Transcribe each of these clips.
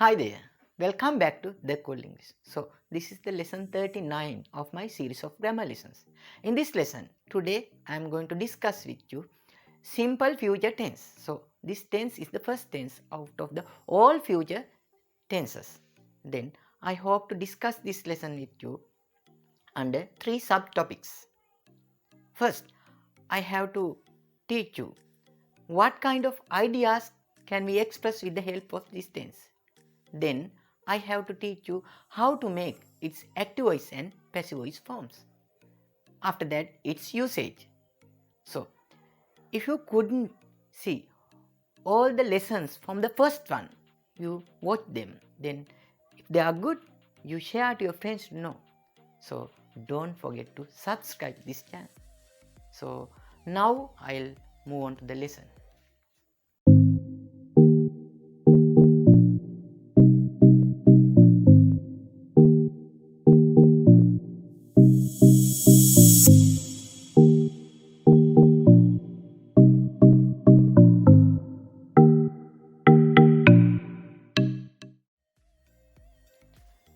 Hi there, welcome back to The Cool English. So, this is the lesson 39 of my series of grammar lessons. In this lesson, today I am going to discuss with you simple future tense. So, this tense is the first tense out of the all future tenses. Then, I hope to discuss this lesson with you under three subtopics. First, I have to teach you what kind of ideas can we express with the help of this tense. Then I have to teach you how to make its active voice and passive voice forms. After that, its usage. So, if you couldn't see all the lessons from the first one, you watch them. Then, if they are good, you share to your friends to know. So, don't forget to subscribe this channel. So, now I'll move on to the lesson.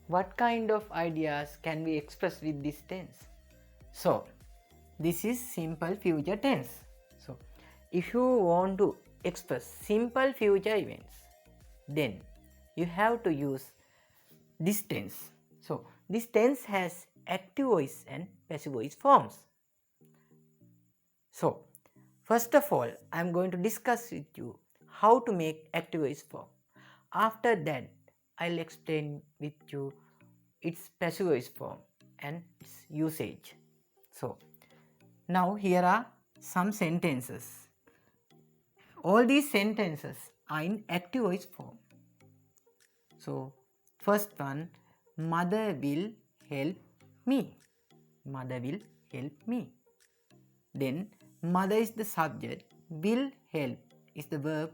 What kind of ideas can we express with this tense? So, this is simple future tense. So, if you want to express simple future events, then you have to use this tense. So, this tense has active voice and passive voice forms. So, first of all, I am going to discuss with you how to make active voice form. After that, I'll explain with you its passive voice form and its usage. So, now here are some sentences. All these sentences are in active voice form. So, first one, mother will help me. Mother will help me. Then, mother is the subject, will help is the verb,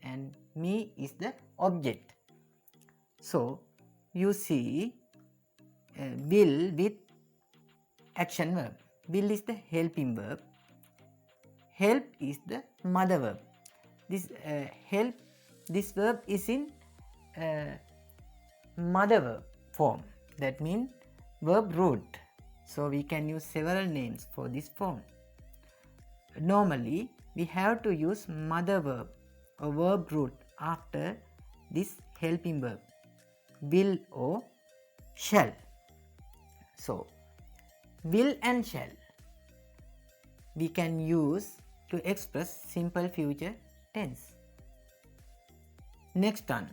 and me is the object. So, you see will with action verb. Will is the helping verb. Help is the mother verb. This help, this verb is in mother verb form. That means verb root. So we can use several names for this form. Normally we have to use mother verb or verb root after this helping verb, will or shall. So will and shall we can use to express simple future tense. Next one,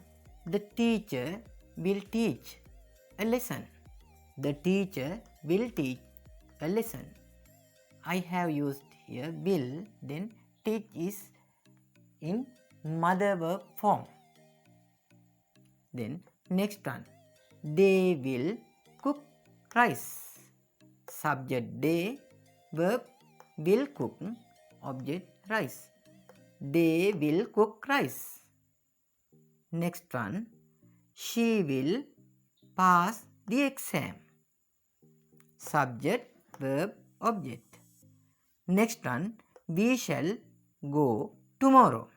the teacher will teach a lesson. The teacher will teach a lesson. I have used here will, then teach is in mother verb form. Then next one, they will cook rice. Subject they, verb will cook, object rice. They will cook rice. Next one, she will pass the exam. Subject, verb, object. Next one, we shall go tomorrow.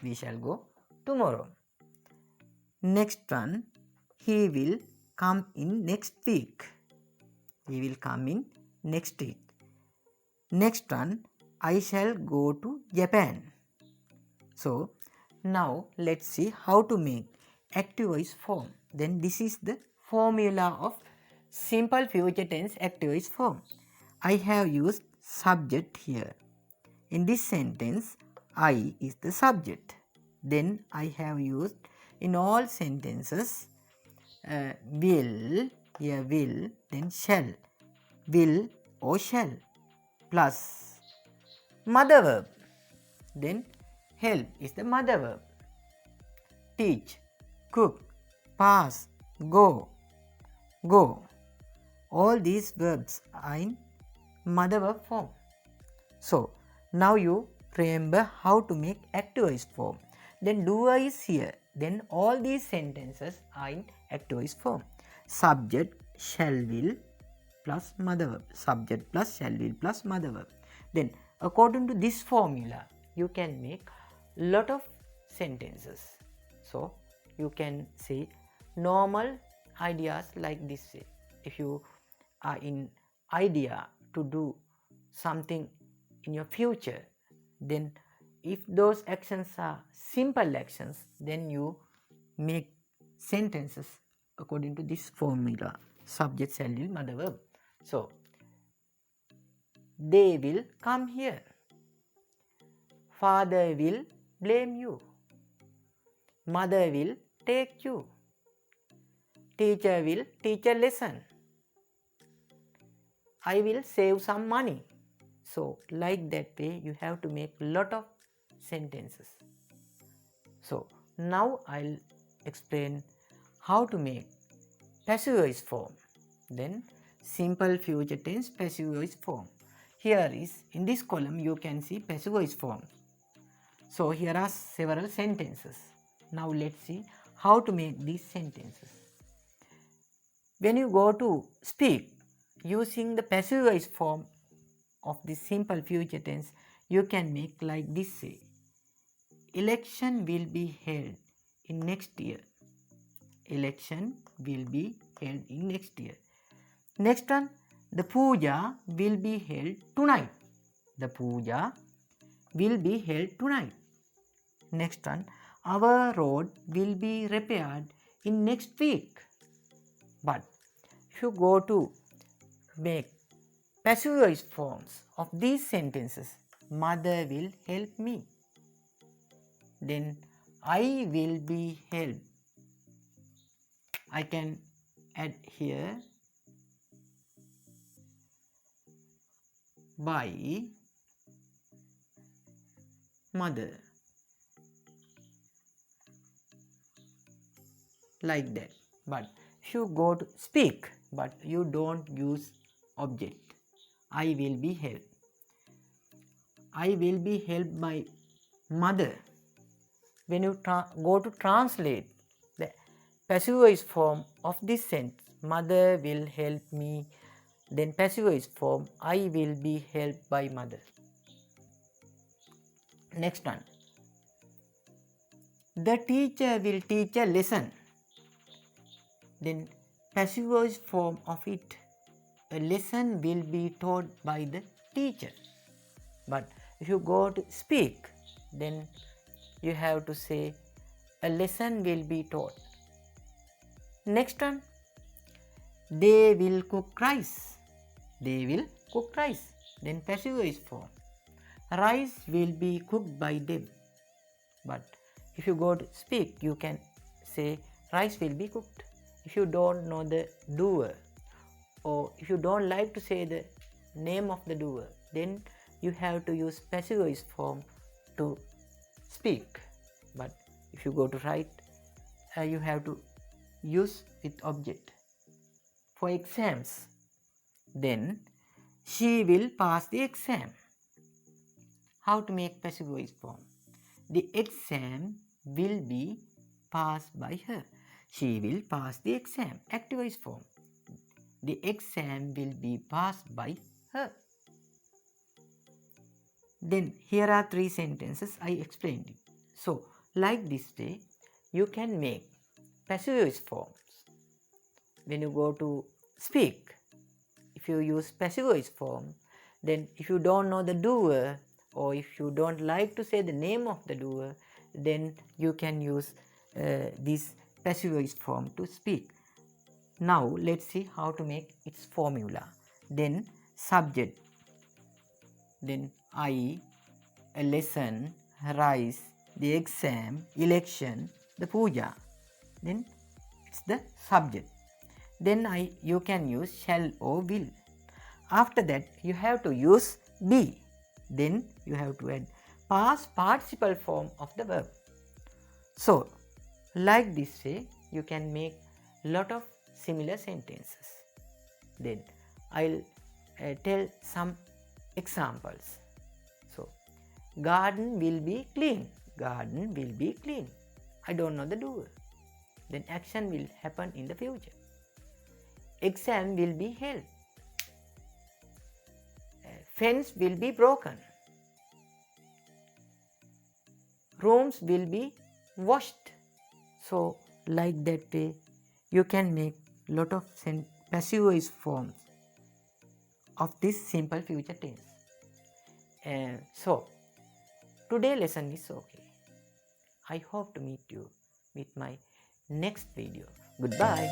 We shall go tomorrow. Next one, he will come in next week. He will come in next week. Next one, I shall go to Japan. So, now let's see how to make active voice form. Then this is the formula of simple future tense active voice form. I have used subject here. In this sentence, I is the subject. Then I have used in all sentences will, here will, then shall. Will or shall plus mother verb. Then help is the mother verb. Teach, cook, pass, go, go. All these verbs are in mother verb form. So, now you remember how to make active voice form. Then do is here. Then all these sentences are in active voice form. Subject, shall will plus mother verb. Subject plus shall will plus mother verb. Then according to this formula, you can make lot of sentences. So you can say normal ideas like this way. If you are in idea to do something in your future, then if those actions are simple actions, then you make sentences according to this formula: subject, shall will, mother, verb. So they will come here. Father will blame you. Mother will take you. Teacher will teach a lesson. I will save some money. So like that way you have to make lot of sentences. So now I'll explain how to make passive voice form. Then simple future tense passive voice form. Here is, in this column you can see passive voice form. So here are several sentences. Now let's see how to make these sentences. When you go to speak using the passive voice form of this simple future tense, you can make like this say: election will be held in next year. Election will be held in next year. Next one, the puja will be held tonight. The puja will be held tonight. Next one, our road will be repaired in next week. But if you go to make passive voice forms of these sentences, mother will help me. Then I will be helped. I can add here by mother, like that. But if you go to speak but you don't use object, I will be helped. I will be helped by mother. When you go to translate the passive voice form of this sentence, mother will help me, then passive voice form, I will be helped by mother. Next one, the teacher will teach a lesson. Then passive voice form of it, a lesson will be taught by the teacher. But if you go to speak, then you have to say a lesson will be taught. Next one, they will cook rice. They will cook rice. Then passive voice form, rice will be cooked by them. But if you go to speak, you can say rice will be cooked. If you don't know the doer, or if you don't like to say the name of the doer, then you have to use passive voice form to speak. But if you go to write, you have to use with object. For exams, then she will pass the exam. How to make passive voice form? The exam will be passed by her. She will pass the exam. Active voice form. The exam will be passed by her. Then here are 3 sentences I explained it. So like this way you can make passive voice forms. When you go to speak, if you use passive voice form, then if you don't know the doer, or if you don't like to say the name of the doer, then you can use this passive voice form to speak. Now let's see how to make its formula. Then subject, then I, a lesson, rice, the exam, election, the puja. Then it's the subject. Then you can use shall or will. After that you have to use be. Then you have to add past participle form of the verb. So like this way you can make lot of similar sentences. Then I'll tell some examples. So garden will be clean. Garden will be clean. I don't know the doer. Then action will happen in the future. Exam will be held. Fence will be broken. Rooms will be washed. So Like that way, you can make lot of passive voice forms of this simple future tense. And so, today lesson is okay. I hope to meet you with my next video. Goodbye.